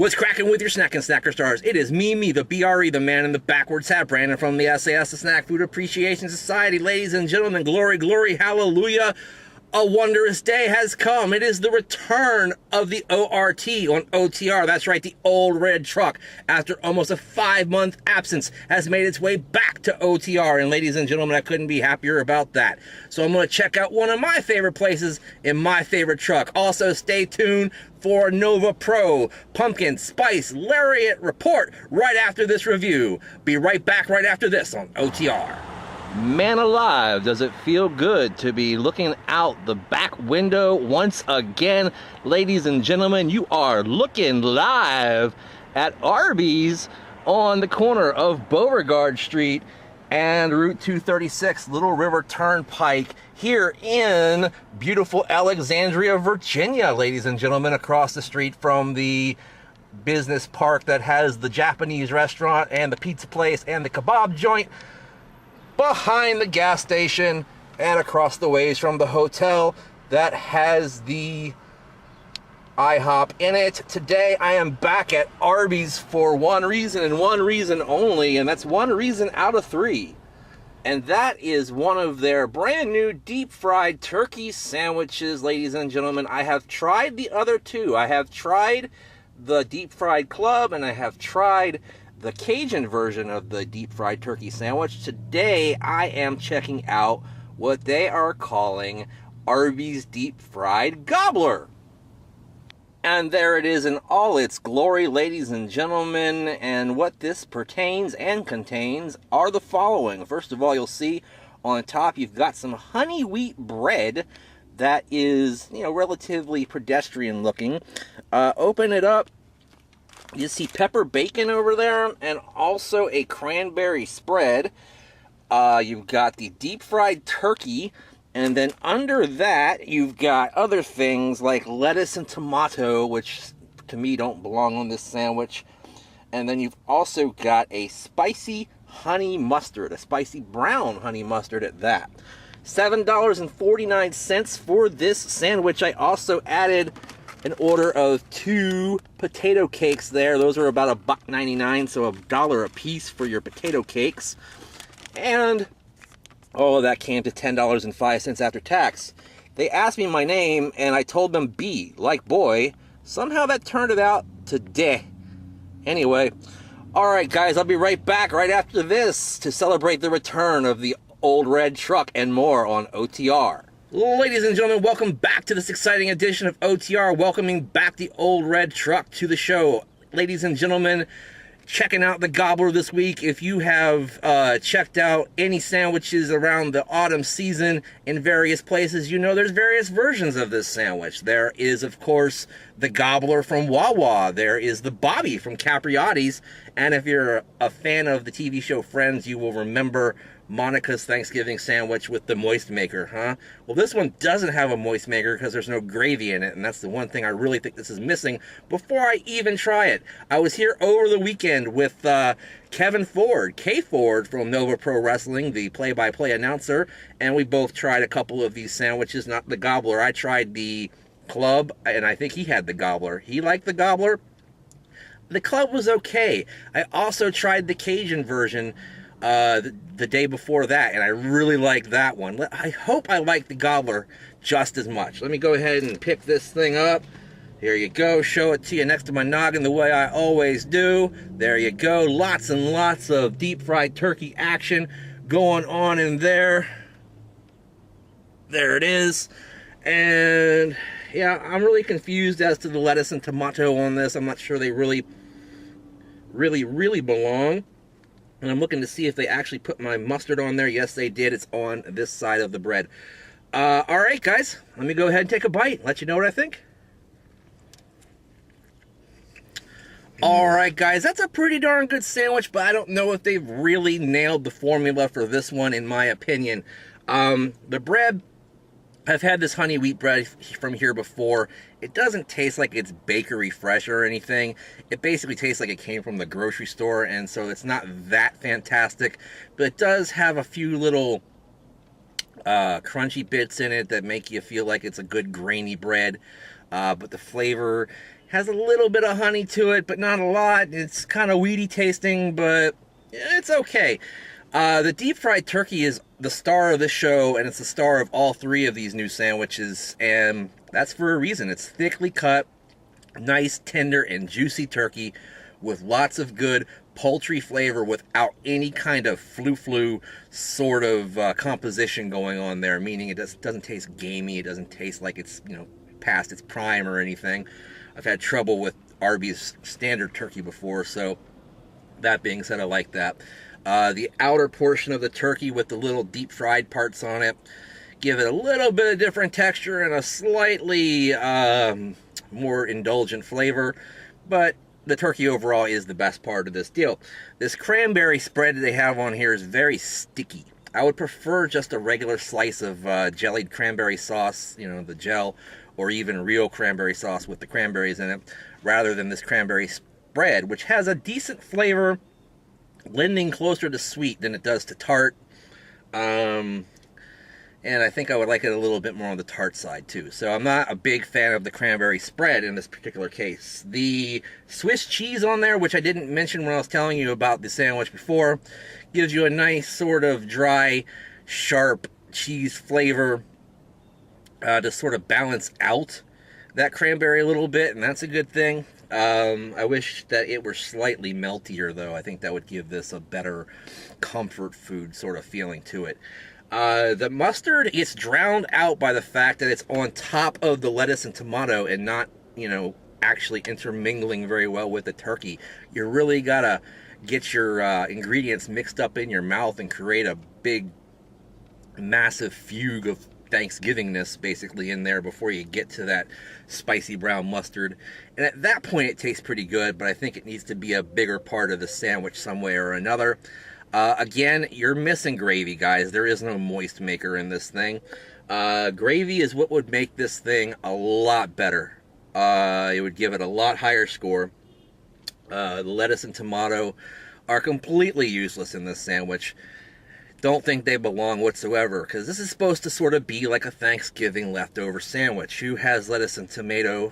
What's cracking with your snacking snacker stars? It is me, the BRE, the man in the backwards hat, Brandon from the sAs, the Snack Food Appreciation Society. Ladies and gentlemen, glory, glory, hallelujah. A wondrous day has come. It is the return of the ORT on OTR. That's right, the old red truck, after almost a 5-month absence, has made its way back to OTR. And ladies and gentlemen, I couldn't be happier about that. So I'm going to check out one of my favorite places in my favorite truck. Also, stay tuned for Nova Pro Pumpkin Spice Lariat report right after this review. Be right back right after this on OTR. Man alive, does it feel good to be looking out the back window once again. Ladies and gentlemen, you are looking live at Arby's on the corner of Beauregard Street and Route 236, Little River Turnpike, here in beautiful Alexandria, Virginia, ladies and gentlemen, across the street from the business park that has the Japanese restaurant and the pizza place and the kebab joint, behind the gas station and across the ways from the hotel that has the IHOP in it. Today I am back at Arby's for one reason and one reason only, and that's one reason out of 3. And that is one of their brand new deep fried turkey sandwiches, ladies and gentlemen. I have tried the other two. I have tried the deep fried club and I have tried the Cajun version of the deep fried turkey sandwich. Today I am checking out what they are calling Arby's deep fried Gobbler. And there it is in all its glory, ladies and gentlemen. And what this pertains and contains are the following. First of all, you'll see on top you've got some honey wheat bread that is, relatively pedestrian looking. Open it up. You see pepper bacon over there and also a cranberry spread. You've got the deep fried turkey, and then under that you've got other things like lettuce and tomato, which to me don't belong on this sandwich. And then you've also got a spicy honey mustard, a spicy brown honey mustard at that. $7.49 for this sandwich. I also added an order of 2 potato cakes there. Those are about $1.99, so $1 a piece for your potato cakes. And all of that came to $10.05 after tax. They asked me my name, and I told them B, like boy. Somehow that turned it out to D. Anyway, alright guys, I'll be right back right after this to celebrate the return of the old red truck and more on OTR. Ladies and gentlemen, welcome back to this exciting edition of OTR, welcoming back the old red truck to the show. Ladies and gentlemen, checking out the Gobbler this week. If you have checked out any sandwiches around the autumn season in various places, there's various versions of this sandwich. There is, of course, the Gobbler from Wawa. There is the Bobby from Capriotti's. And if you're a fan of the TV show Friends, you will remember Monica's Thanksgiving sandwich with the moist maker, huh? Well, this one doesn't have a moist maker because there's no gravy in it, and that's the one thing I really think this is missing before I even try it. I was here over the weekend with Kevin Ford, K Ford from Nova Pro Wrestling, the play-by-play announcer, and we both tried a couple of these sandwiches, not the Gobbler. I tried the club, and I think he had the Gobbler. He liked the Gobbler. The club was okay. I also tried the Cajun version the day before that, and I really liked that one. I hope I like the Gobbler just as much. Let me go ahead and pick this thing up. Here you go. Show it to you next to my noggin the way I always do. There you go. Lots and lots of deep fried turkey action going on in there. There it is. And yeah, I'm really confused as to the lettuce and tomato on this. I'm not sure they really belong. And I'm looking to see if they actually put my mustard on there. Yes, they did. It's on this side of the bread. All right, guys. Let me go ahead and take a bite. Let you know what I think. All right, guys. That's a pretty darn good sandwich, but I don't know if they've really nailed the formula for this one, in my opinion. The bread, I've had this honey wheat bread from here before. It doesn't taste like it's bakery fresh or anything. It basically tastes like it came from the grocery store, and so it's not that fantastic. But it does have a few little crunchy bits in it that make you feel like it's a good grainy bread. But the flavor has a little bit of honey to it, but not a lot. It's kind of weedy tasting, but it's okay. The deep fried turkey is the star of this show, and it's the star of all three of these new sandwiches, and that's for a reason. It's thickly cut, nice, tender, and juicy turkey with lots of good poultry flavor without any kind of flu sort of composition going on there, meaning it doesn't taste gamey. It doesn't taste like it's, past its prime or anything. I've had trouble with Arby's standard turkey before, so that being said, I like that. The outer portion of the turkey with the little deep fried parts on it give it a little bit of different texture and a slightly more indulgent flavor, but the turkey overall is the best part of this deal. This cranberry spread that they have on here is very sticky. I would prefer just a regular slice of jellied cranberry sauce, the gel, or even real cranberry sauce with the cranberries in it, rather than this cranberry spread, which has a decent flavor, lending closer to sweet than it does to tart. And I think I would like it a little bit more on the tart side too. So I'm not a big fan of the cranberry spread in this particular case. The Swiss cheese on there, which I didn't mention when I was telling you about the sandwich before, gives you a nice sort of dry, sharp cheese flavor to sort of balance out that cranberry a little bit, and that's a good thing. I wish that it were slightly meltier, though. I think that would give this a better comfort food sort of feeling to it. The mustard gets drowned out by the fact that it's on top of the lettuce and tomato and not, actually intermingling very well with the turkey. You really gotta get your ingredients mixed up in your mouth and create a big, massive fugue of Thanksgivingness basically in there before you get to that spicy brown mustard. And at that point it tastes pretty good, but I think it needs to be a bigger part of the sandwich some way or another. Again, you're missing gravy, guys. There is no moist maker in this thing. Gravy is what would make this thing a lot better. It would give it a lot higher score. The lettuce and tomato are completely useless in this sandwich. Don't think they belong whatsoever, because this is supposed to sort of be like a Thanksgiving leftover sandwich. Who has lettuce and tomato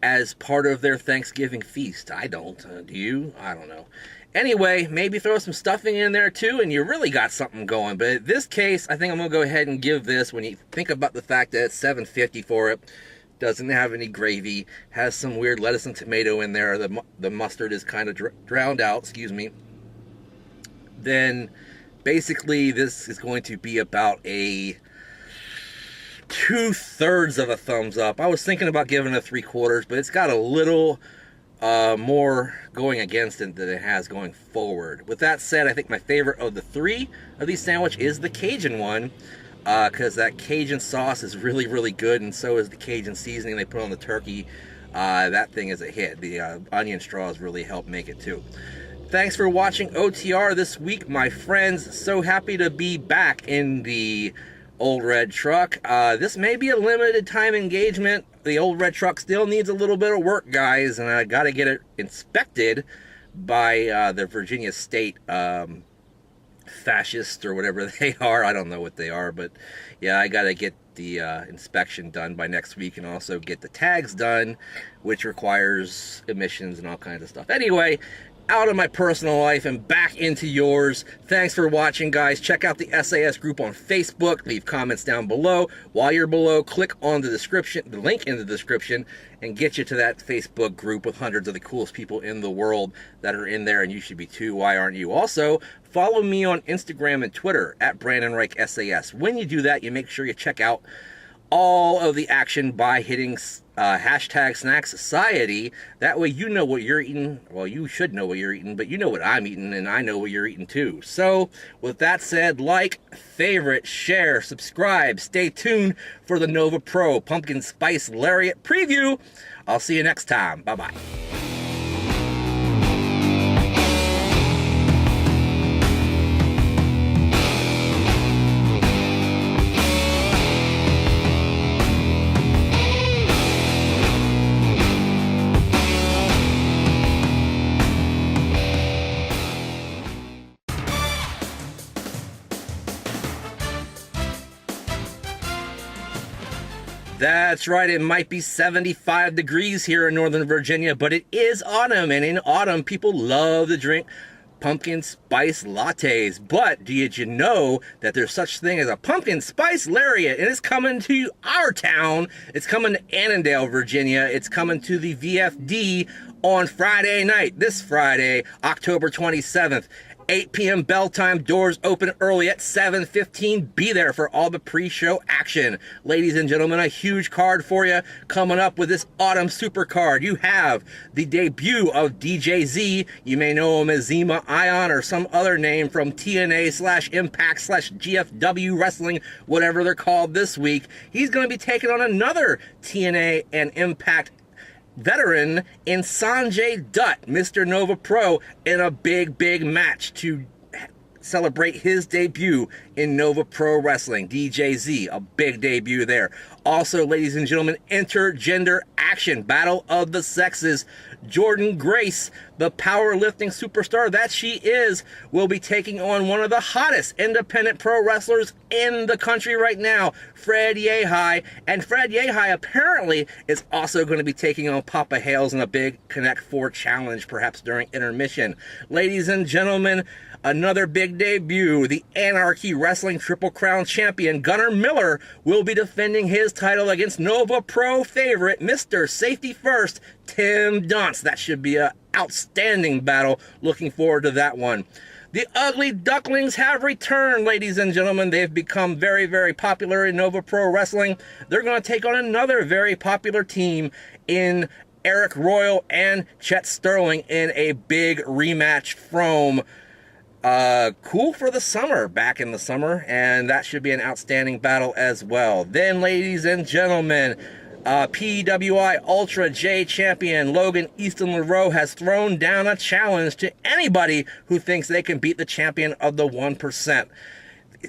as part of their Thanksgiving feast? I don't. Do you? I don't know. Anyway, maybe throw some stuffing in there too, and you really got something going. But in this case, I think I'm going to go ahead and give this, when you think about the fact that it's $7.50 for it, doesn't have any gravy, has some weird lettuce and tomato in there, the mustard is kind of drowned out, then basically this is going to be about a 2/3 of a thumbs up. I was thinking about giving it 3/4, but it's got a little more going against it than it has going forward. With that said, I think my favorite of the three of these sandwiches is the Cajun one, because that Cajun sauce is really, really good, and so is the Cajun seasoning they put on the turkey. That thing is a hit. The onion straws really help make it too. Thanks for watching OTR this week, my friends. So happy to be back in the old red truck. This may be a limited time engagement. The old red truck still needs a little bit of work, guys, and I got to get it inspected by the Virginia State fascists or whatever they are. I don't know what they are, but yeah, I got to get the inspection done by next week, and also get the tags done, which requires emissions and all kinds of stuff. Anyway, out of my personal life and back into yours. Thanks for watching, guys. Check out the SAS group on Facebook. Leave comments down below. While you're below, click on the link in the description, and get you to that Facebook group with hundreds of the coolest people in the world that are in there, and you should be too. Why aren't you? Also, follow me on Instagram and Twitter at Brandon Reich SAS. When you do that, you make sure you check out all of the action by hitting hashtag Snack Society. That way you know what you're eating. Well, you should know what you're eating, but you know what I'm eating, and I know what you're eating too. So, with that said, like, favorite, share, subscribe. Stay tuned for the Nova Pro Pumpkin Spice Lariat preview. I'll see you next time. Bye-bye. That's right, it might be 75 degrees here in Northern Virginia, but it is autumn, and in autumn, people love to drink pumpkin spice lattes. But did you know that there's such thing as a pumpkin spice lariat, and it's coming to our town. It's coming to Annandale, Virginia. It's coming to the VFD on Friday night, this Friday, October 27th. 8 p.m. bell time, doors open early at 7:15. Be there for all the pre-show action. Ladies and gentlemen, a huge card for you coming up with this autumn super card. You have the debut of DJ Z. You may know him as Zima Ion or some other name from TNA/Impact/GFW Wrestling, whatever they're called this week. He's going to be taking on another TNA and Impact veteran in Sanjay Dutt, Mr. Nova Pro, in a big match to celebrate his debut in Nova Pro Wrestling. DJ Z, a big debut there. Also, ladies and gentlemen, intergender action, battle of the sexes. Jordan Grace, the powerlifting superstar that she is, will be taking on one of the hottest independent pro wrestlers in the country right now, Fred Yehai. And Fred Yehai apparently is also going to be taking on Papa Hales in a big Connect 4 challenge, perhaps during intermission. Ladies and gentlemen, another big debut. The Anarchy Wrestling Triple Crown champion Gunnar Miller will be defending his title against Nova Pro favorite Mr. Safety First, Tim Dunce. That should be an outstanding battle. Looking forward to that one. The Ugly Ducklings have returned, ladies and gentlemen. They've become very popular in Nova Pro Wrestling. They're going to take on another very popular team in Eric Royal and Chet Sterling in a big rematch from Cool for the Summer, back in the summer, and that should be an outstanding battle as well. Then, ladies and gentlemen, PWI Ultra J champion Logan Easton LaRoe has thrown down a challenge to anybody who thinks they can beat the champion of the 1%.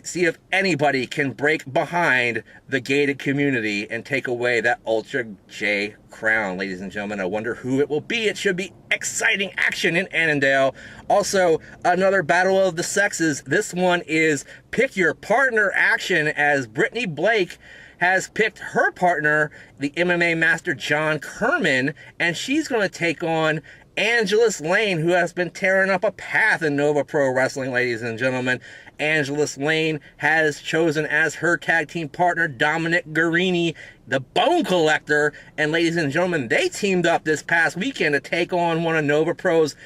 See if anybody can break behind the gated community and take away that Ultra J crown. Ladies and gentlemen, I wonder who it will be. It should be exciting action in Annandale. Also, another battle of the sexes. This one is pick your partner action, as Brittany Blake has picked her partner, the MMA master John Kerman, and she's going to take on Angelus Lane, who has been tearing up a path in Nova Pro Wrestling, ladies and gentlemen. Angelus Lane has chosen as her tag team partner Dominic Guarini, the Bone Collector. And ladies and gentlemen, they teamed up this past weekend to take on one of Nova Pro's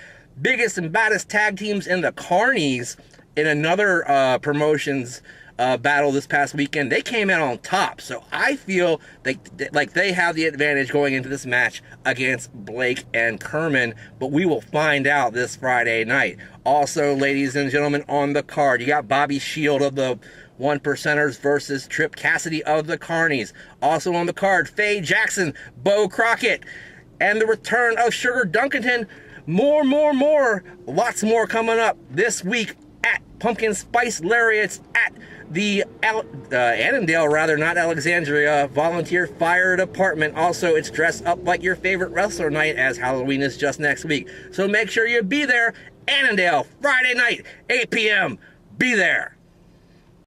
biggest and baddest tag teams in the Carnies in another promotions battle this past weekend. They came out on top, so I feel like they have the advantage going into this match against Blake and Kerman, but we will find out this Friday night. Also, ladies and gentlemen, on the card, you got Bobby Shield of the One Percenters versus Trip Cassidy of the Carnies. Also on the card, Faye Jackson, Bo Crockett, and the return of Sugar Dunkerton. More. Lots more coming up this week at Pumpkin Spice Lariats at the Annandale, not Alexandria, Volunteer Fire Department. Also, it's dress up like your favorite wrestler night, as Halloween is just next week. So make sure you be there. Annandale, Friday night, 8 p.m. Be there.